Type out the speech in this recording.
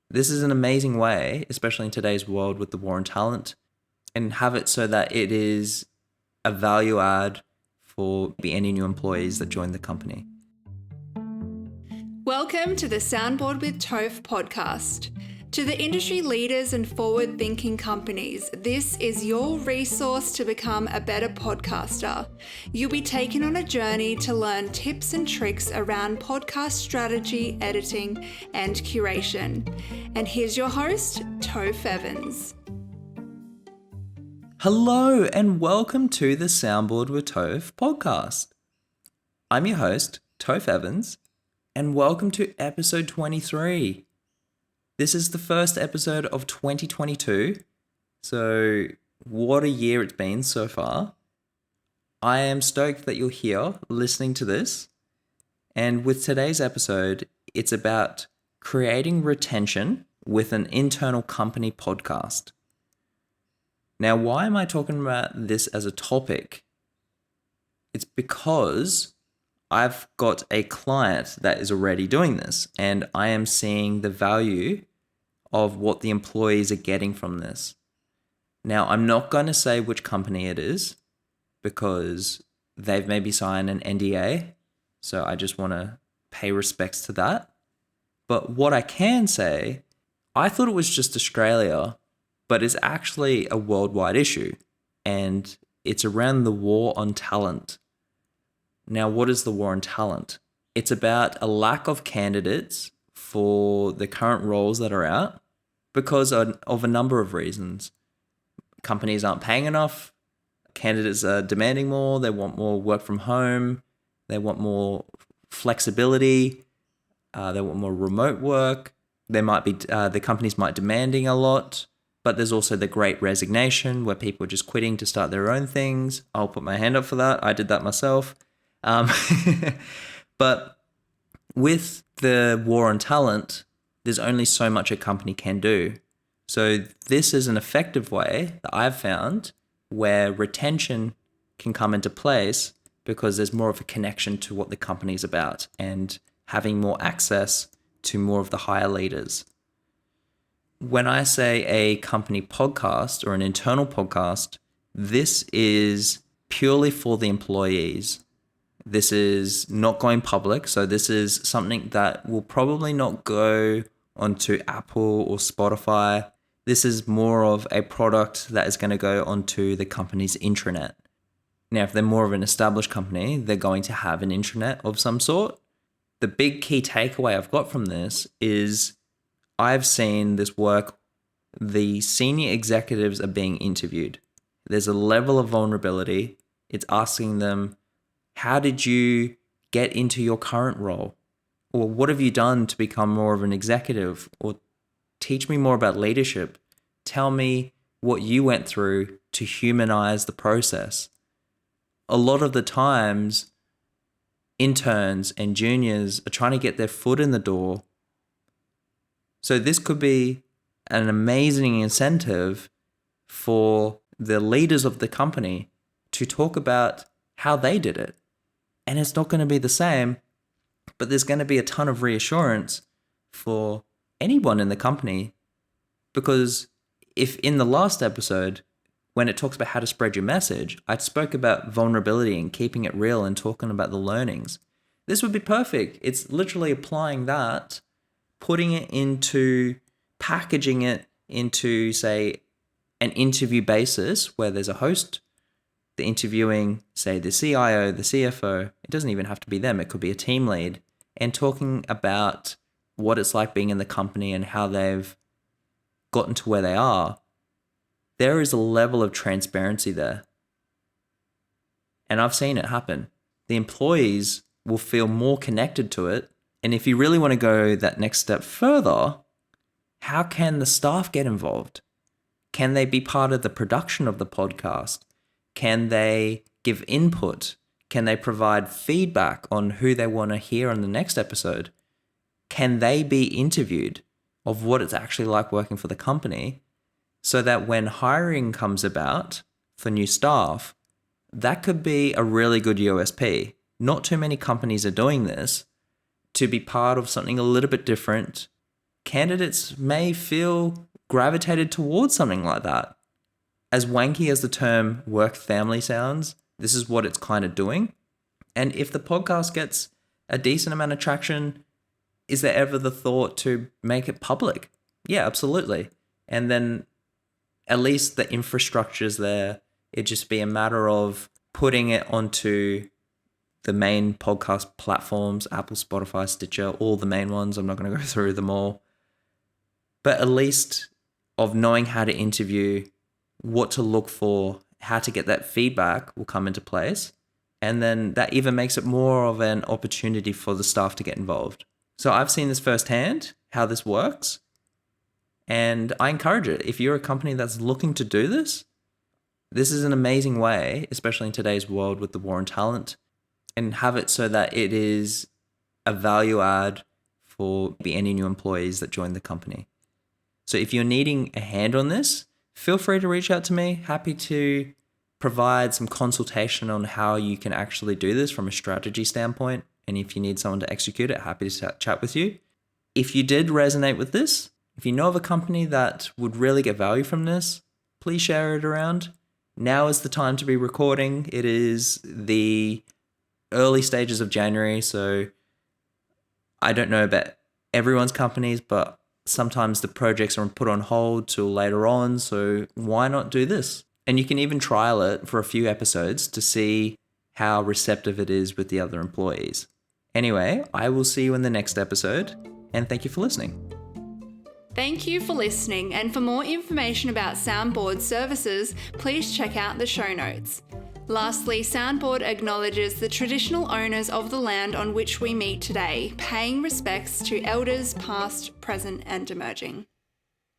This is an amazing way, especially in today's world with the war on talent, and have it so that it is a value add for any new employees that join the company. Welcome to the Soundboard with Tofe Podcast. To the industry leaders and forward-thinking companies, this is your resource to become a better podcaster. You'll be taken on a journey to learn tips and tricks around podcast strategy, editing, and curation. And here's your host, Tofe Evans. Hello and welcome to the Soundboard with Tofe podcast. I'm your host, Tofe Evans, and welcome to episode 23. This is the first episode of 2022, so what a year it's been so far. I am stoked that you're here listening to this, and with today's episode, it's about creating retention with an internal company podcast. Now, why am I talking about this as a topic? It's because I've got a client that is already doing this, and I am seeing the value of what the employees are getting from this. Now, I'm not going to say which company it is because they've maybe signed an NDA, so I just want to pay respects to that. But what I can say, I thought it was just Australia, but it's actually a worldwide issue, and it's around the war on talent. Now, what is the war on talent? It's about a lack of candidates for the current roles that are out because of a number of reasons. Companies aren't paying enough, candidates are demanding more, they want more work from home, they want more flexibility, they want more remote work. There might be the companies might be demanding a lot, but there's also the great resignation where people are just quitting to start their own things. I'll put my hand up for that. I did that myself. But with the war on talent, there's only so much a company can do. So this is an effective way that I've found where retention can come into place because there's more of a connection to what the company's about and having more access to more of the higher leaders. When I say a company podcast or an internal podcast, this is purely for the employees. This is not going public, so this is something that will probably not go onto Apple or Spotify. This is more of a product that is going to go onto the company's intranet. Now, if they're more of an established company, they're going to have an intranet of some sort. The big key takeaway I've got from this is I've seen this work. The senior executives are being interviewed. There's a level of vulnerability. It's asking them, how did you get into your current role? Or what have you done to become more of an executive? Or teach me more about leadership. Tell me what you went through to humanize the process. A lot of the times, interns and juniors are trying to get their foot in the door. So this could be an amazing incentive for the leaders of the company to talk about how they did it. And it's not going to be the same, but there's going to be a ton of reassurance for anyone in the company. Because if in the last episode, when it talks about how to spread your message, I spoke about vulnerability and keeping it real and talking about the learnings. This would be perfect. It's literally applying that, putting it into, packaging it into, say, an interview basis where there's a host, the interviewing, say, the CIO, the CFO. It doesn't even have to be them. It could be a team lead, and talking about what it's like being in the company and how they've gotten to where they are. There is a level of transparency there. And I've seen it happen. The employees will feel more connected to it. And if you really want to go that next step further, how can the staff get involved? Can they be part of the production of the podcast? Can they give input? Can they provide feedback on who they want to hear on the next episode? Can they be interviewed of what it's actually like working for the company so that when hiring comes about for new staff, that could be a really good USP. Not too many companies are doing this. To be part of something a little bit different candidates may feel gravitated towards something like that. As wanky as the term work family sounds, this is what it's kind of doing. And if the podcast gets a decent amount of traction, is there ever the thought to make it public? Yeah, absolutely. And then at least the infrastructure's there. It'd just be a matter of putting it onto the main podcast platforms, Apple, Spotify, Stitcher, all the main ones. I'm not going to go through them all. But at least of knowing how to interview, what to look for, how to get that feedback will come into place. And then that even makes it more of an opportunity for the staff to get involved. So I've seen this firsthand, how this works. And I encourage it. If you're a company that's looking to do this, this is an amazing way, especially in today's world with the war on talent, and have it so that it is a value add for any new employees that join the company. So if you're needing a hand on this, feel free to reach out to me. Happy to provide some consultation on how you can actually do this from a strategy standpoint. And if you need someone to execute it, happy to chat with you. If you did resonate with this, if you know of a company that would really get value from this, please share it around. Now is the time to be recording. It is the early stages of January, so I don't know about everyone's companies, but sometimes the projects are put on hold till later on, so why not do this? And you can even trial it for a few episodes to see how receptive it is with the other employees. Anyway, I will see you in the next episode, and thank you for listening. Thank you for listening, and for more information about Soundboard services, please check out the show notes. Lastly, Soundboard acknowledges the traditional owners of the land on which we meet today, paying respects to elders past, present, and emerging.